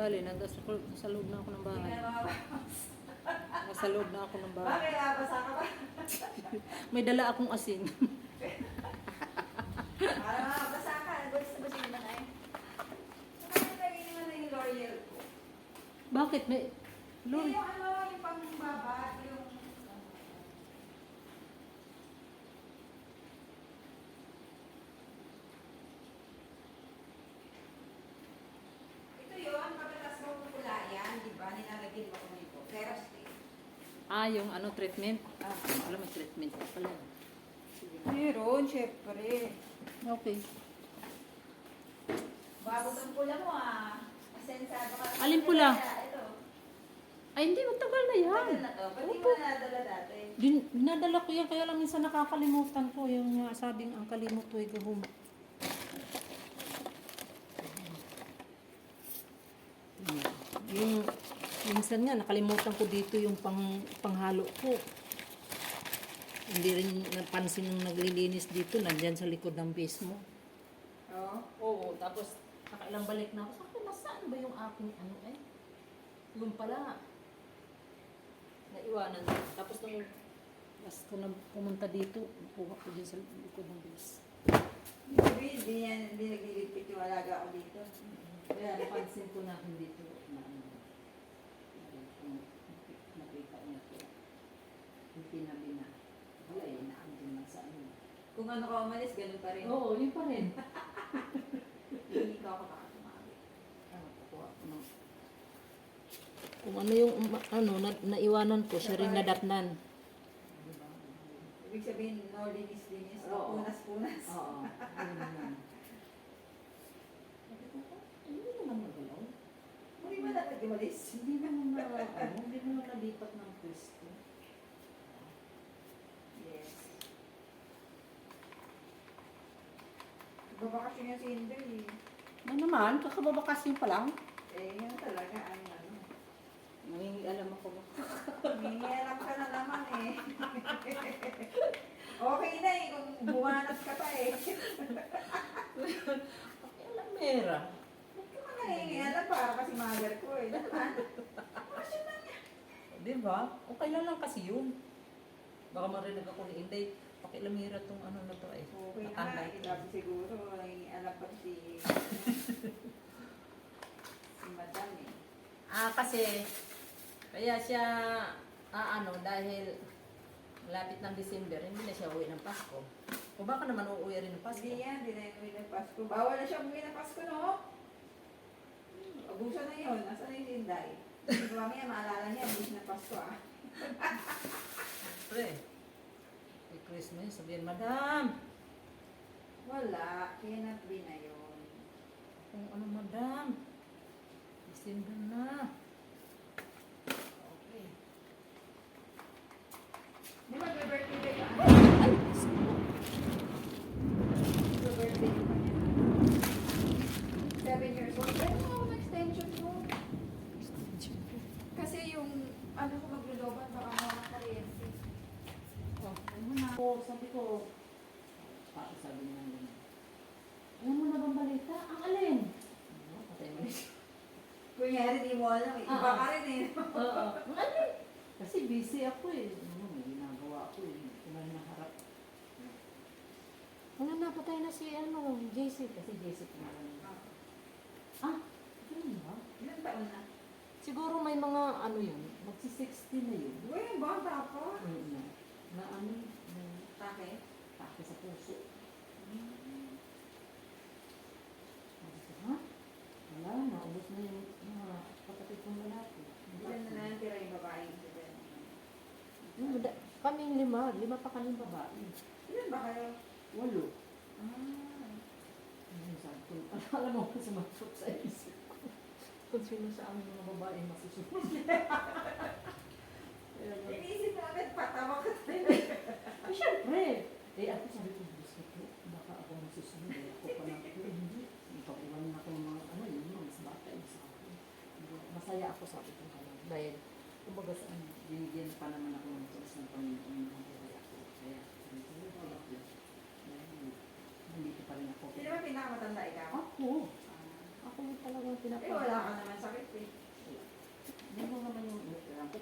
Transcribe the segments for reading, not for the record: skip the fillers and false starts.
Bali, nasa loob na ako ng Hindi bahay. ka na makabawas. Nasa loob na ako ng bahay. Bakit nabasa ka ba? May dala akong asin. Para makabasa ka. Gusto ba siya naman ay? Bakit lagi naman na yung L'Oreal ko? Bakit? May... Lord. Yung ano, yung pangbaba, yung... Ito yun, pagkatas mo pupula yan, di ba? Nilalagyan mo ko nito. Pero stick. Ah, yung ano, treatment. Ah, alam mo, treatment pa pala. Sige na. Meron, syempre. Okay. Babot ang pula mo ah. Asensado ka. Alin pula? Ito. Ay, hindi, matagal na yan. Tagal na to. Ba't di mo Opo. nadala dati? Dinadala ko yan, kaya lang minsan nakakalimutan ko. Yung nga sabing ang kalimot ko ay gahum. Yung minsan nga nakalimutan ko dito yung panghalo ko. Hindi rin napansin ng naglilinis dito, nandyan sa likod ng base mo. Oo. Oo, tapos nakailang balik na ako. Sabi, nasaan ba yung aking ano eh? Yung pala, naiwanan. Tapos nung last ko na pumunta dito, puha ko dyan sa likod ng base. Hindi nagliligpit yung alaga ko dito. Kaya napansin ko na hindi dito na ano, nakita niya ko. Yung tinabi na. Wala eh, naandun lang sa ano. Kung ano ka umalis, ganun pa rin. Oo, yun pa rin. Hindi ka ako baka tumabi. Kukuha ko ng... Kung ano yung ano, naiwanan ko, siya rin nadatnan. Ibig sabihin, linis. Oo. Punas-punas. Oo, yun naman. Sabi ko, hindi naman nagalaw. Hindi ba dapat umalis? Hindi naman na, ano, hindi naman nalipat ng pwesto. Yes. Babakasyon niya si Hinder eh. Ano naman, kakababakasyon pa lang. Eh, yun talaga ang ano. Nangingialam ako. Nangihiram ka na naman eh. Okay na eh, kung bumanat ka pa eh. Alam, mera. Ba't ka man nangihiram para kasi mother ko eh. Naman. Bakasyon na niya. Diba? Okay lang kasi yun. Baka marinig ako ni Inday. Pakilamira tong ano na to eh. Okay na Matanda nga, ito. ilabi siguro. Nangihiram pa si Madam eh. Kasi kaya siya ano dahil malapit ng December, hindi na siya uwi ng Pasko. O baka naman uuwi rin ng Pasko. Hindi yan, hindi na yung uwi ng Pasko. Bawal na siya umuwi ng Pasko, no? Abuso na yun. Nasaan na yung Linday? Hindi mamaya maalala niya, abuso ng Pasko ah. Pre, kay Christmas, sabihin, Madam! Wala, cannot be na yun. Kung ano, Madam? December na. Okay. Di ba birthday ba yun? Ay, Pasko. Birthday ba niya? 7 years old. Pero ako ng extension ko. Kasi yung ano ko magluloban, baka mga kuryente. Oh, ano na ako, sabi ko, sabi niya naman, alam mo na bang balita? Ang alin? Ano, patay mo rin. Kunyari, di mo alam. Iba ka rin eh. Oo. Ang alin? Kasi busy ako eh. Ano, may ginagawa ako eh. Kung naharap. Wala na, patay na si ano, JC. Kasi JC kumalan. Ganun ba? Ilang taon na? Siguro may mga ano yun, magsi-60 na yun. Uy, bata pa. Na ano, Bakit? take sa puso. Sabi ko, ha? Wala, naubos na yung mga kapatid kong lalaki. Ilan na lang tira yung babae? Kaming lima pa kaming babae. Ilan ba kayo? 8. Ah. Ano sabi ko, alam mo kasi masuk sa isip ko. Kung sino sa aming mga babae masusunod. Iniisip namin, patawa ka tayo. Ay, syempre. Ako sabi ko, gusto ko, baka ako masusunod. Ako pa lang, hindi. Ipag-iwan na ako ng mga, ano yun, mas bata yun sa akin. Masaya ako sabi ko kayo. Dahil, kumbaga saan, binigyan pa naman ako ng Diyos ng Panginoon ng buhay ako. Kaya, hindi ko pa rin ako. Sino ba pinakamatanda ikaw? Ako. Ako yung talagang Eh, wala ka naman sakit eh.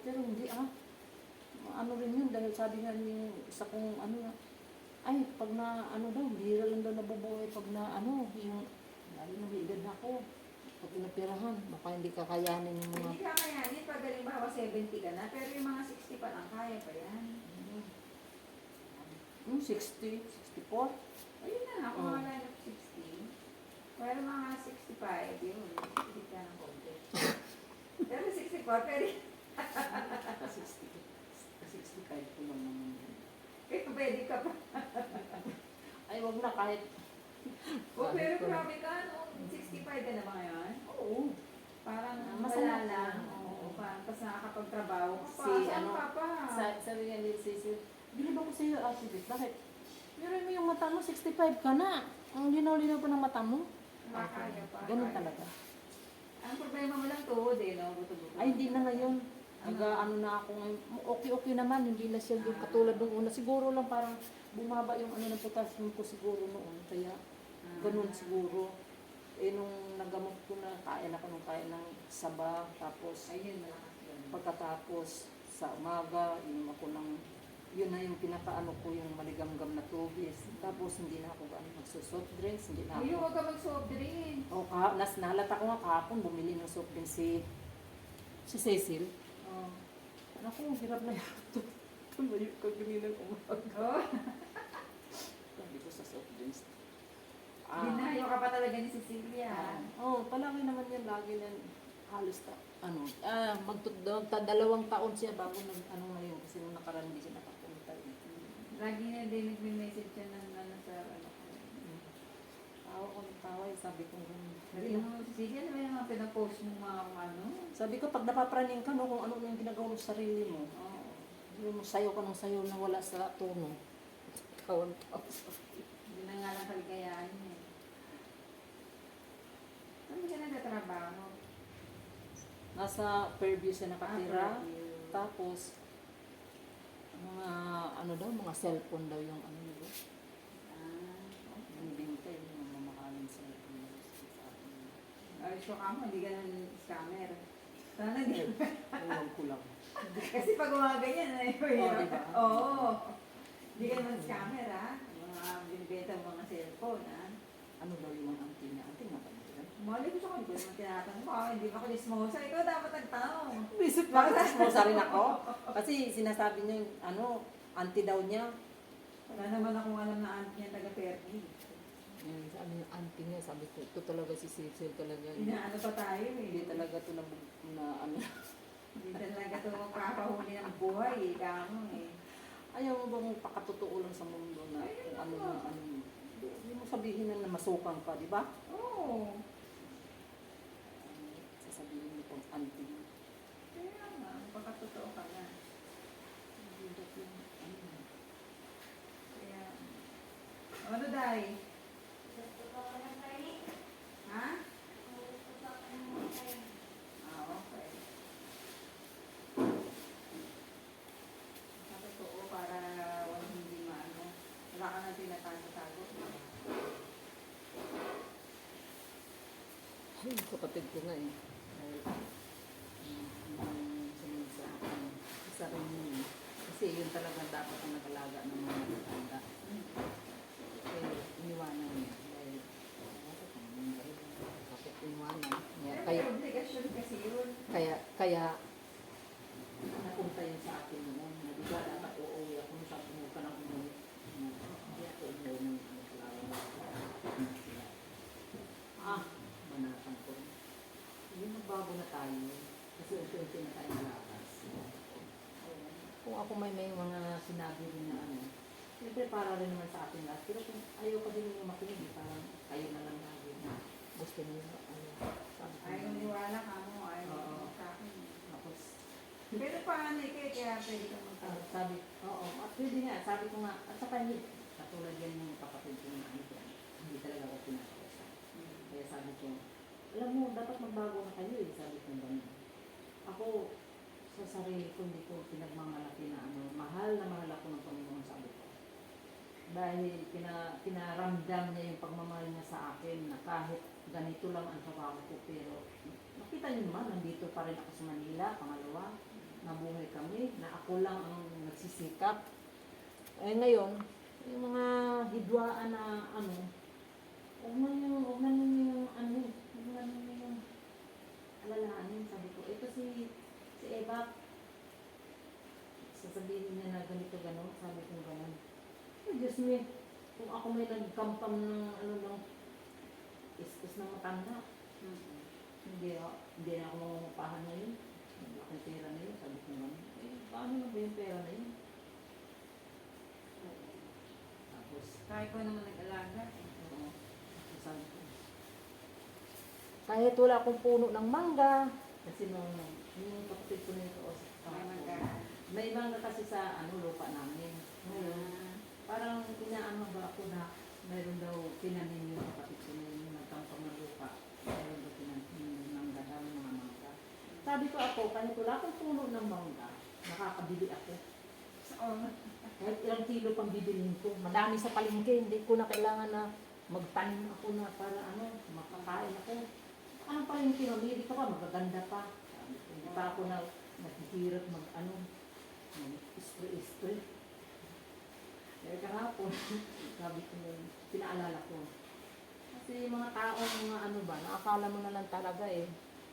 pero hindi ano rin yun, dahil sabi nga yung isa kong ano, ay, pag na, ano daw, bihira lang daw nabubuhay pag na, ano, yung, lalo na may edad na ako, pag inoperahan, baka hindi kakayanin yung mga, Hindi kakayanin pag halimbawa 70 ka na, pero yung mga 60 pa lang, kaya pa yan. 60, 64, Ayun na, ako Oh. mga line of 60. Pero mga 65, yun, hindi ka ng konti. Pero 64, pero 65 ko lang naman yun. pwede ka pa. Ay, wag na kahit, O, pero grabe ka, no? 65 ka na ba ngayon? oo, Parang Masaya. wala lang. Oo, parang tapos nakakapagtrabaho ka pa. Si, Saan ano, ka pa? sabi nga ni Cecil, bilib ako sa iyo, Ate Beth, bakit? Pero mo yung mata mo, 65 ka na. Ang linaw-linaw pa ng mata mo. Makakaya pa. Ganun Kaya. talaga. Ang problema mo lang tuhod eh, no? Buto-buto. Ay, hindi na ngayon. Ano na ako ngayon. Okay na man. Hindi na siya yung katulad nung una. Siguro lang parang bumaba yung ano ng potassium ko siguro noon. Kaya ganun siguro. Eh, nung nagamot ko na, kain ako nung kain ng saba. Tapos, Ayun, malakas yun. pagkatapos sa umaga, inom ako ng, yun na yung pinakaano ko, yung maligamgam na tubig. Tapos, hindi na ako magsusoft drinks. Hindi na Ayun, ako. huwag ka mag-soft drink. O, nahalata ko nga kahapon, bumili ng soft drinks si Cecil. Oh. Naku, hirap na yan. Tumayo ka ganinang umaga. Oh. Sabi ko sa soft drinks. Dinayo ka pa talaga ni Cecilia. Palagi naman yan, lagi yan. Halos magdadalawang taon siya bago ano ngayon. Kasi nung nakaraan hindi siya nakapunta. Lagi na din nagme-message siya ng ano sa ano. Tawa ko ng tawa, sabi ko ganun. Sabi mo, Cecilia, ano ba yung mga pinapost mo mga ano? Sabi ko, pag napapraning ka, no, kung ano yung ginagawa mo sa sarili mo, yung sayo ka ng sayo na wala sa tono. Kawan pa. Hindi na nga lang kaligayahan eh. Saan ka nagtatrabaho? Nasa Fairview siya nakatira. Fairview. Tapos, mga ano daw, mga cellphone daw yung ano nila. Yung bintay, yung mamahaling cellphone daw sa akin. Ay, sure ka mo, hindi ka ng scammer. Sana di. Ewan ko lang. Kasi pag gumaganyan, ay Oh, diba? Oo. Hindi ka naman scammer, ha? Mga binibenta mo mga cellphone, ha? Ano daw yung mga auntie niya? Auntie nga ba nila? Mali ko siya kung hindi ko naman tinatanong ko. Hindi ba ako dismosa? Ikaw dapat nagtanong. Visit bakit mo rin ako? Kasi sinasabi niya yung ano, auntie daw niya. Wala naman akong alam na aunt niya taga-Perdi. Sabi ng auntie niya, sabi ko, ito talaga si Cecil talaga. Inaano pa tayo eh. Hindi talaga ito na ano. Hindi talaga ito magpapahuli ng buhay eh. Kamo eh. Ayaw mo bang pakatotoo lang sa mundo na kung ano yung ano. Hindi mo sabihin na masukan ka, di ba? Oo. Sasabihin mo kung auntie. Kaya nga, baka totoo ka na. Hirap yung ano. Kaya, ano dahi? Ha? Okay. Totoo para walang hindi maano. Wala ka na tinatago-tago. Ay, kapatid ko nga eh. Dahil, sunod sa akin. Isa rin yun eh. Kasi yun talaga dapat ang nagalaga ng mga matanda. Eh, iniwanan niya. Dahil, bakit iniwanan? Kaya, obligasyon kasi yun. Kaya, napunta yun sa akin noon. Na di ba, dapat uuwi ako. Sabi mo ka na umuwi. Hindi ako umuwi ng manatang ko. Yun, nagbago na tayo. Kasi unti-unti na tayo malakas. Kung ako may mga sinabi rin na ano, siyempre para rin naman sa atin lahat. Pero kung ayaw ka din yung makinig, parang kayo na lang lagi na gusto nyo ano. Ayaw niwala ka mo, ayaw Oo. sa akin. Tapos, Pero paano kaya pwede ka sabi, oo, pwede nga, sabi ko nga, at saka hindi, katulad yan yung kapatid ko na ano yan, hindi talaga ako pinakausap. Kaya sabi ko, alam mo, dapat magbago na kayo eh, sabi ko gano'n. Ako, sa sarili ko, hindi ko pinagmamalaki na ano, mahal na mahal ako ng Panginoon, sabi ko. Dahil pinaramdam niya yung pagmamahal niya sa akin na kahit ganito lang ang trabaho ko, pero nakita niyo naman, nandito pa rin ako sa Manila, pangalawa. nabuhay kami, na ako lang ang nagsisikap. Eh ngayon, yung mga hidwaan na ano, huwag na ninyo yung ano, huwag na ninyo yung alalahanin, sabi ko. Ito si Eva, sasabihin niya na ganito gano'n, sabi ko gano'n. Oh, Diyos me, kung ako may nagkampam ng ano lang, istos na matanda, hindi na ako mangungupahan na yun. Ang laking pera na yun, sabi ko gano'n. Eh, paano na ba yung pera na yun? Tapos, Kaya ko naman nag-alaga. oo, sabi ko. Kahit wala akong puno ng mangga, kasi nung yung kapatid ko na ito, May mangga. may mangga kasi sa ano lupa namin. Ngayon, parang inaano ba ako na mayroon daw tinanim yung kapatid ko na yung nagkampang ng lupa. Mayroon daw tinanim yung mangga daw, yung mga mangga. Sabi ko ako, kahit wala akong puno ng mangga, nakakabili ako. Kahit ilang kilo pang bibilin ko. Madami sa palengke, hindi ko na kailangan na magtanim ako na para ano, makakain ako. Anong palengke, mamili ka pa, magaganda pa. Sabi ko, hindi pa ako na naghihirap mag ano, mag-spray. Kaya kahapon, sabi ko yun, pinaalala ko. Kasi yung mga taong mga ano ba, nakakala mo na lang talaga eh.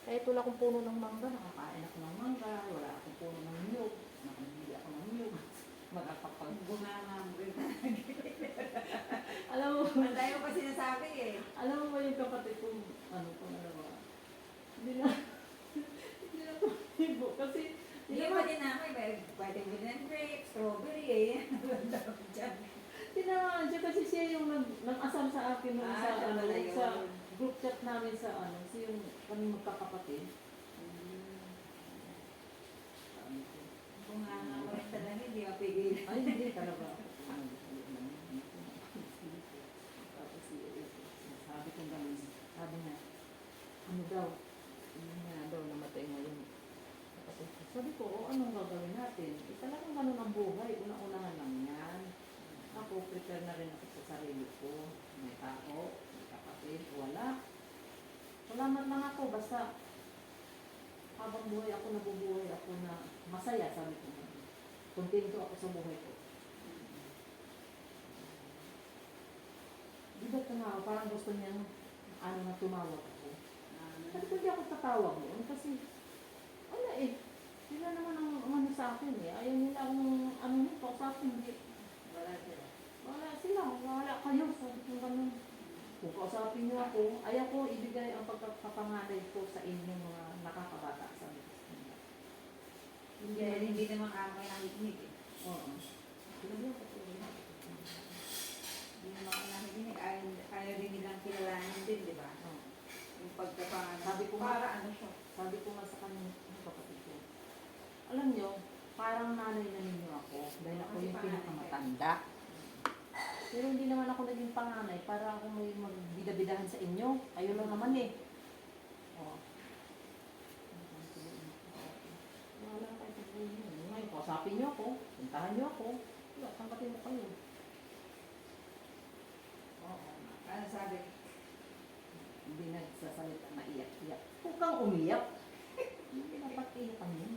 Kahit wala akong puno ng mangga, nakakain ako ng mangga, wala akong puno ng niyog, nakabili ako ng niyog. Magkakapag. Bumamam. Alam mo, Ang tayo pa sinasabi eh. alam mo ba yung kapatid ko, ano kung ano ba? Hindi na, hindi na ko ibo. Kasi, Hindi pa din namin, pwede mo din ng grape, strawberry eh. Diyan. tinadya kasi siya yung nag-asam sa akin nung sa, siya ano, pala yun. sa group chat namin sa ano, si yung kami magkakapatid. Sabi ko, Kung nga nga rin talaga, hindi mapigil. ay, hindi talaga ako. Tapos sabi ko gano'n, sabi niya, ano daw, hindi nga daw namatay ngayon. Kapatid ko. Sabi ko, o anong gagawin natin? Eh, talagang gano'n ang buhay, una-unahan lang yan. Ako, prepare na rin ako sa sarili ko. May tao, may kapatid, wala. Salamat lang ako, basta habang buhay ako, nabubuhay ako na masaya, sabi ko. Kontento ako sa buhay ko. Di ba tumawa? Parang gusto niya ano na tumawag ako. Sabi ko, hindi ako tatawag noon kasi wala eh. Sila naman ang ano sa akin eh. Ayaw nila akong ano nito sa akin. Hindi. Wala sila. Wala sila. Wala kayo. Sabi ko ganun. Kung kausapin niyo ako, ayaw ko ibigay ang pagkapanganay ko sa inyong mga nakakabata. Sabi ko sa kanila. Hindi naman kami nakikinig eh. Oo. Pinagyan ko. Hindi naman kami nakikinig. Ayaw din nilang kilalanin din, di ba? Oo. Yung pagkapangalan. Sabi ko nga- para ano siya. Sabi ko nga sa kanyang kapatid ko, alam nyo, parang nanay na ninyo ako dahil ako Kasi yung panganay pinakamatanda. Pero hindi naman ako naging panganay para ako may magbidabidahan sa inyo. Kayo lang naman eh. Oh. Wala kayo sa buhay niyo. Ngayon, kausapin niyo ako, puntahan niyo ako. Wala, tangkatin mo kayo. Oo. Ano sabi? Hindi nagsasalita na iyak-iyak. Huwag kang umiyak. Hindi dapat iyakan yun.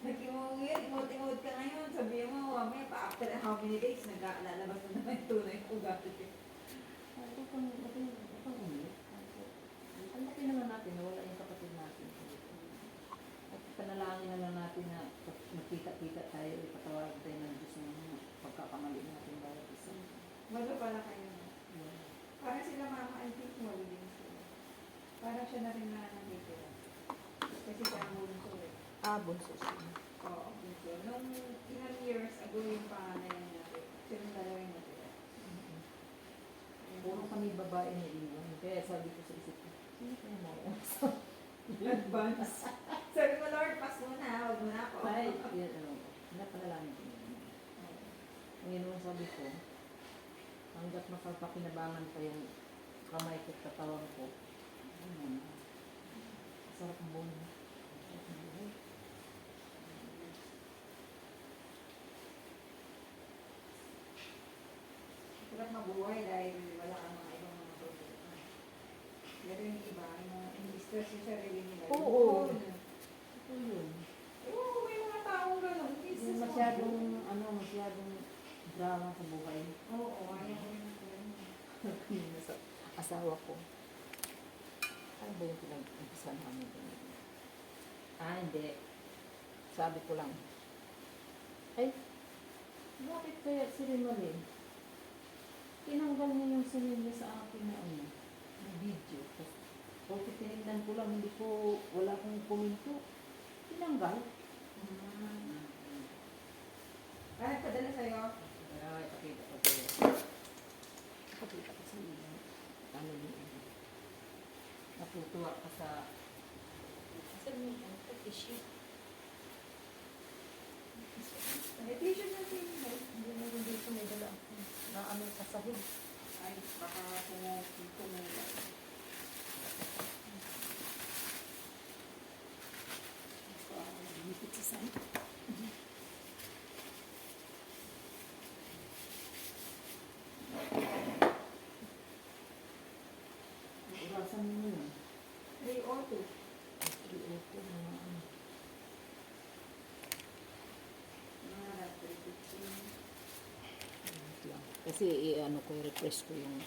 Nag-imungit, imot-imot ka ngayon. Sabi mo, mamaya pa after how many days, nag-aalalabas na naman yung tunay kong ugat. Huwag kang umiyak. Ang laki naman natin na wala yung kapatid natin. At panalangin na lang natin na magkita-kita tayo, ipatawag tayo ng Diyos ng pagkakamali natin bawat isa. Malo pala kayo. Parang sila mama, I think mo din sila. Parang siya na rin na nandito. Kasi siya ang bunso eh. Bunso siya. Oo, bunso. Nung ilang years ago yung panganay natin, silang dalawa yung natira. Puro kami babae na iwan. Kaya sabi ko sa isip ko, sino kaya mo? Advance. Sabi ko, Lord, pass mo na, huwag mo na ako. Ay, napanalangin ko yun. Ngayon sabi ko, hanggat makapakinabangan pa yung kamay ko at katawan ko, sarap ang buhay. Sarap ang buhay. Sarap mabuhay dahil wala kang mga ibang mga problema. Pero yung iba, yung mga stress yung sarili nila. Oo. Yun. Ito yun. Oo, masyadong drama sa buhay. Oo, ayaw ko rin ng ganun. Kanina sa asawa ko. Ano ba yung pinag-umpisa namin? Hindi. Sabi ko lang, ay, bakit kaya si Rimalin? Tinanggal niya yung sinil niya sa akin na na video. Tapos, tinignan ko lang, wala akong komento. Tinanggal. Ano padala sa'yo? Ay, pakita ko sa'yo. Pakita ko sa iyo. Ano yun? Natutuwa ka sa... Saan mo yan? Tissue. May t-shirt na sa'yo. Hindi mo rin dito may dala ako. Na ano sa sahig. Ay, baka kumula. Dito sa sahig. Urasan mo yun. 3 or 2. Ito mga ano. Mga 3:15. Wait lang. Kasi i-ano ko, refresh ko yung